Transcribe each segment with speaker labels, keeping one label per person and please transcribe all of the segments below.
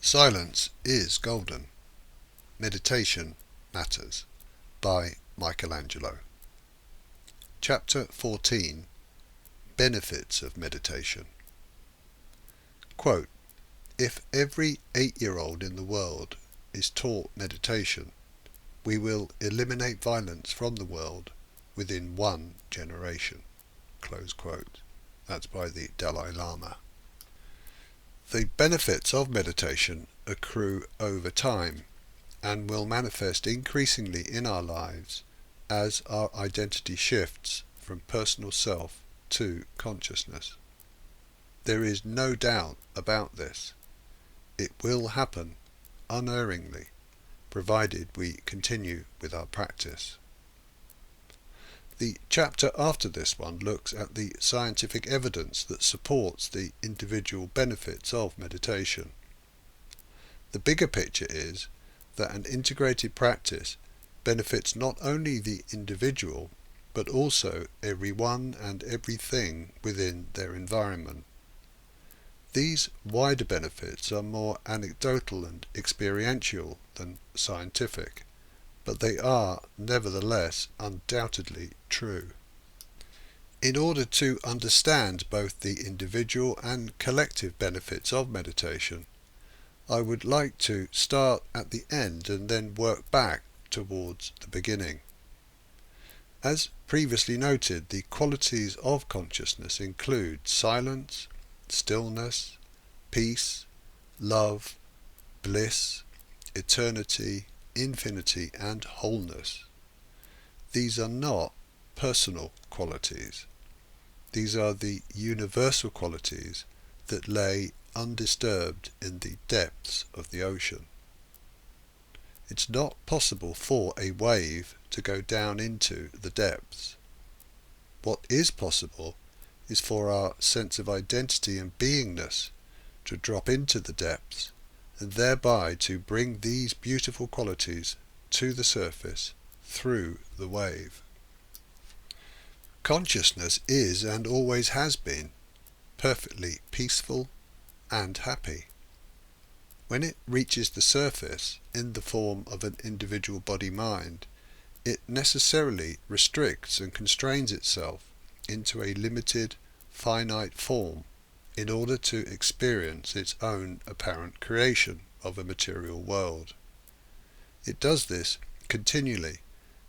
Speaker 1: Silence is golden. Meditation matters. By Angelo. Chapter 14. Benefits of Meditation. Quote, "If every 8-year-old in the world is taught meditation, we will eliminate violence from the world within 1 generation." Close quote. That's by the Dalai Lama. The benefits of meditation accrue over time and will manifest increasingly in our lives as our identity shifts from personal self to consciousness. There is no doubt about this. It will happen unerringly, provided we continue with our practice. The chapter after this one looks at the scientific evidence that supports the individual benefits of meditation. The bigger picture is that an integrated practice benefits not only the individual, but also everyone and everything within their environment. These wider benefits are more anecdotal and experiential than scientific, but they are nevertheless undoubtedly true. In order to understand both the individual and collective benefits of meditation, I would like to start at the end and then work back towards the beginning. As previously noted, the qualities of consciousness include silence, stillness, peace, love, bliss, eternity, infinity, and wholeness. These are not personal qualities. These are the universal qualities that lay undisturbed in the depths of the ocean. It's not possible for a wave to go down into the depths. What is possible is for our sense of identity and beingness to drop into the depths, and thereby to bring these beautiful qualities to the surface through the wave. Consciousness is, and always has been, perfectly peaceful and happy. When it reaches the surface in the form of an individual body-mind, it necessarily restricts and constrains itself into a limited, finite form in order to experience its own apparent creation of a material world. It does this continually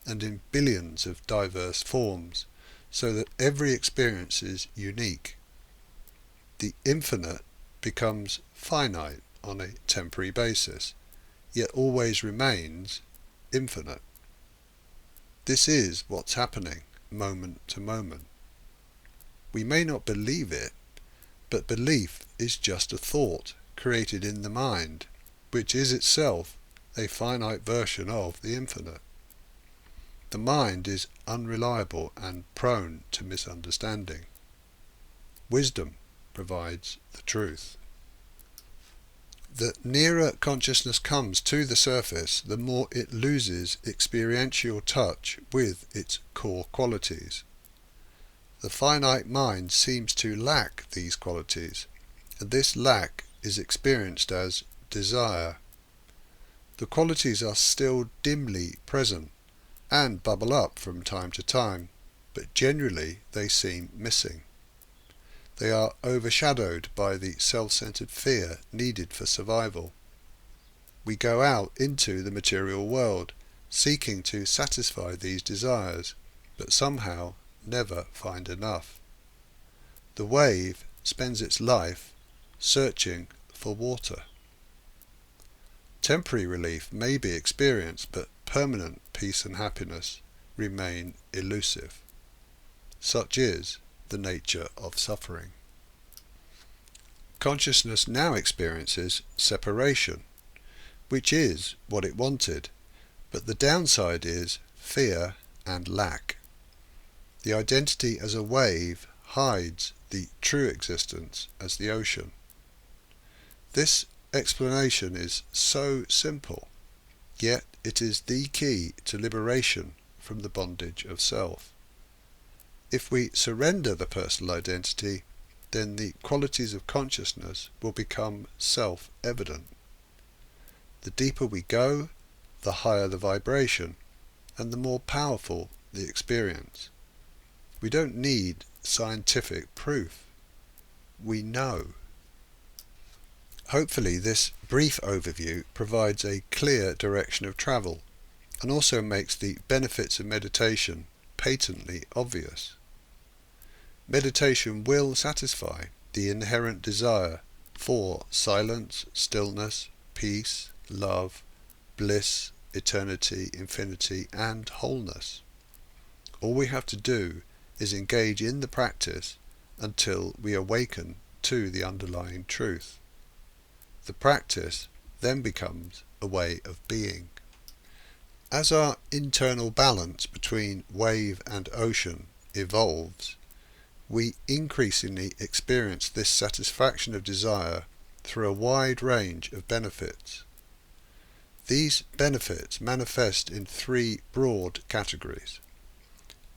Speaker 1: and in billions of diverse forms, so that every experience is unique. The infinite becomes finite on a temporary basis, yet always remains infinite. This is what's happening moment to moment. We may not believe it, but belief is just a thought created in the mind, which is itself a finite version of the infinite. The mind is unreliable and prone to misunderstanding. Wisdom provides the truth. The nearer consciousness comes to the surface, the more it loses experiential touch with its core qualities. The finite mind seems to lack these qualities, and this lack is experienced as desire. The qualities are still dimly present and bubble up from time to time, but generally they seem missing. They are overshadowed by the self-centered fear needed for survival. We go out into the material world, seeking to satisfy these desires, but somehow never find enough. The wave spends its life searching for water. Temporary relief may be experienced, but permanent peace and happiness remain elusive. Such is the nature of suffering. Consciousness now experiences separation, which is what it wanted, but the downside is fear and lack. The identity as a wave hides the true existence as the ocean. This explanation is so simple, yet it is the key to liberation from the bondage of self. If we surrender the personal identity, then the qualities of consciousness will become self-evident. The deeper we go, the higher the vibration, and the more powerful the experience. We don't need scientific proof. We know. Hopefully this brief overview provides a clear direction of travel and also makes the benefits of meditation patently obvious. Meditation will satisfy the inherent desire for silence, stillness, peace, love, bliss, eternity, infinity, and wholeness. All we have to do is engage in the practice until we awaken to the underlying truth. The practice then becomes a way of being. As our internal balance between wave and ocean evolves, we increasingly experience this satisfaction of desire through a wide range of benefits. These benefits manifest in three broad categories: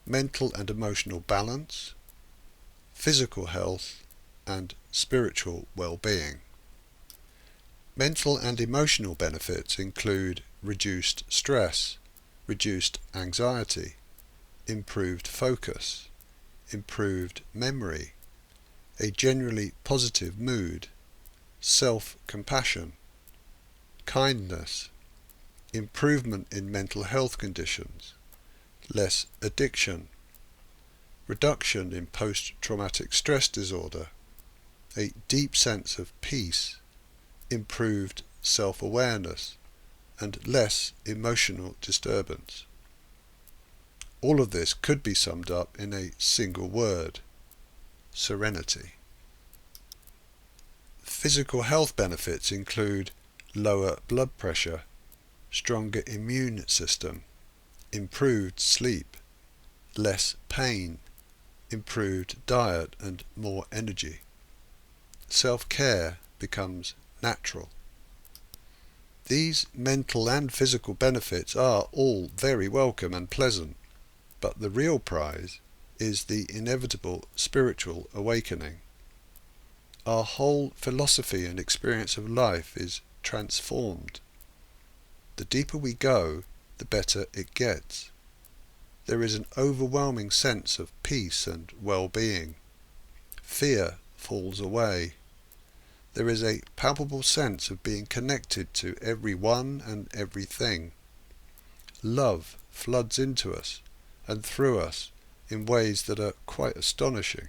Speaker 1: mental and emotional balance, physical health, and spiritual well-being. Mental and emotional benefits include reduced stress, reduced anxiety, improved focus, improved memory, a generally positive mood, self-compassion, kindness, improvement in mental health conditions, less addiction, reduction in post-traumatic stress disorder, a deep sense of peace, improved self-awareness, and less emotional disturbance. All of this could be summed up in a single word: serenity. Physical health benefits include lower blood pressure, stronger immune system, improved sleep, less pain, improved diet and more energy. Self-care becomes natural. These mental and physical benefits are all very welcome and pleasant, but the real prize is the inevitable spiritual awakening. Our whole philosophy and experience of life is transformed. The deeper we go, the better it gets. There is an overwhelming sense of peace and well-being. Fear falls away. There is a palpable sense of being connected to everyone and everything. Love floods into us and through us in ways that are quite astonishing.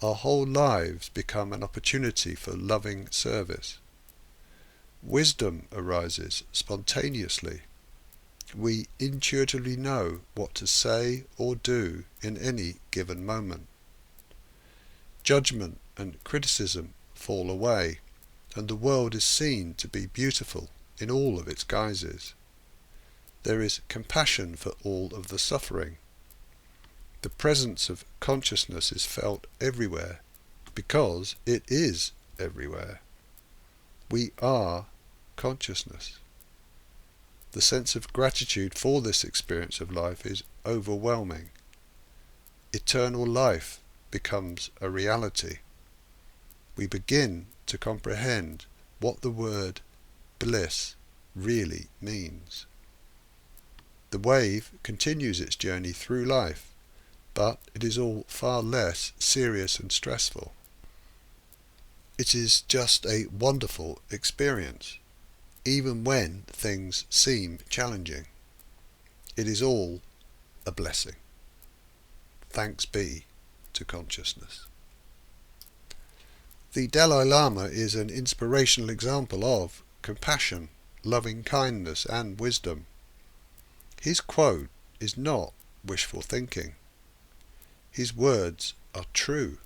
Speaker 1: Our whole lives become an opportunity for loving service. Wisdom arises spontaneously. We intuitively know what to say or do in any given moment. Judgment and criticism fall away, and the world is seen to be beautiful in all of its guises. There is compassion for all of the suffering. The presence of consciousness is felt everywhere, because it is everywhere. We are consciousness. The sense of gratitude for this experience of life is overwhelming. Eternal life becomes a reality. We begin to comprehend what the word bliss really means. The wave continues its journey through life, but it is all far less serious and stressful. It is just a wonderful experience, even when things seem challenging. It is all a blessing. Thanks be to consciousness. The Dalai Lama is an inspirational example of compassion, loving kindness, and wisdom. His quote is not wishful thinking. His words are true.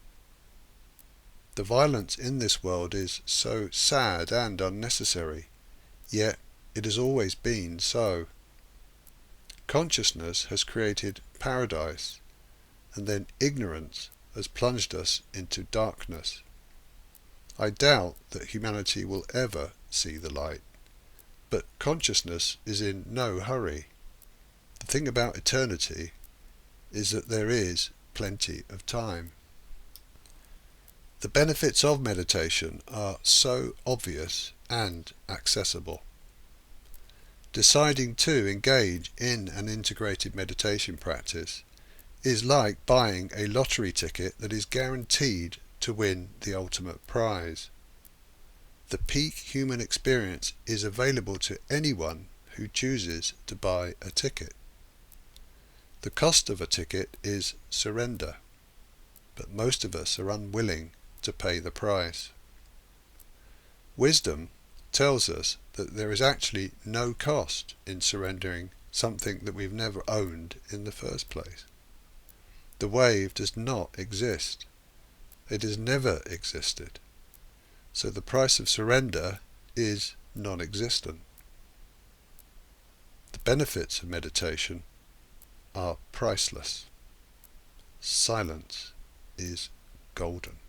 Speaker 1: The violence in this world is so sad and unnecessary, yet it has always been so. Consciousness has created paradise, and then ignorance has plunged us into darkness. I doubt that humanity will ever see the light, but consciousness is in no hurry. The thing about eternity is that there is plenty of time. The benefits of meditation are so obvious and accessible. Deciding to engage in an integrated meditation practice is like buying a lottery ticket that is guaranteed to win the ultimate prize. The peak human experience is available to anyone who chooses to buy a ticket. The cost of a ticket is surrender, but most of us are unwilling to pay the price. Wisdom tells us that there is actually no cost in surrendering something that we've never owned in the first place. The wave does not exist. It has never existed. So the price of surrender is non-existent. The benefits of meditation are priceless. Silence is golden.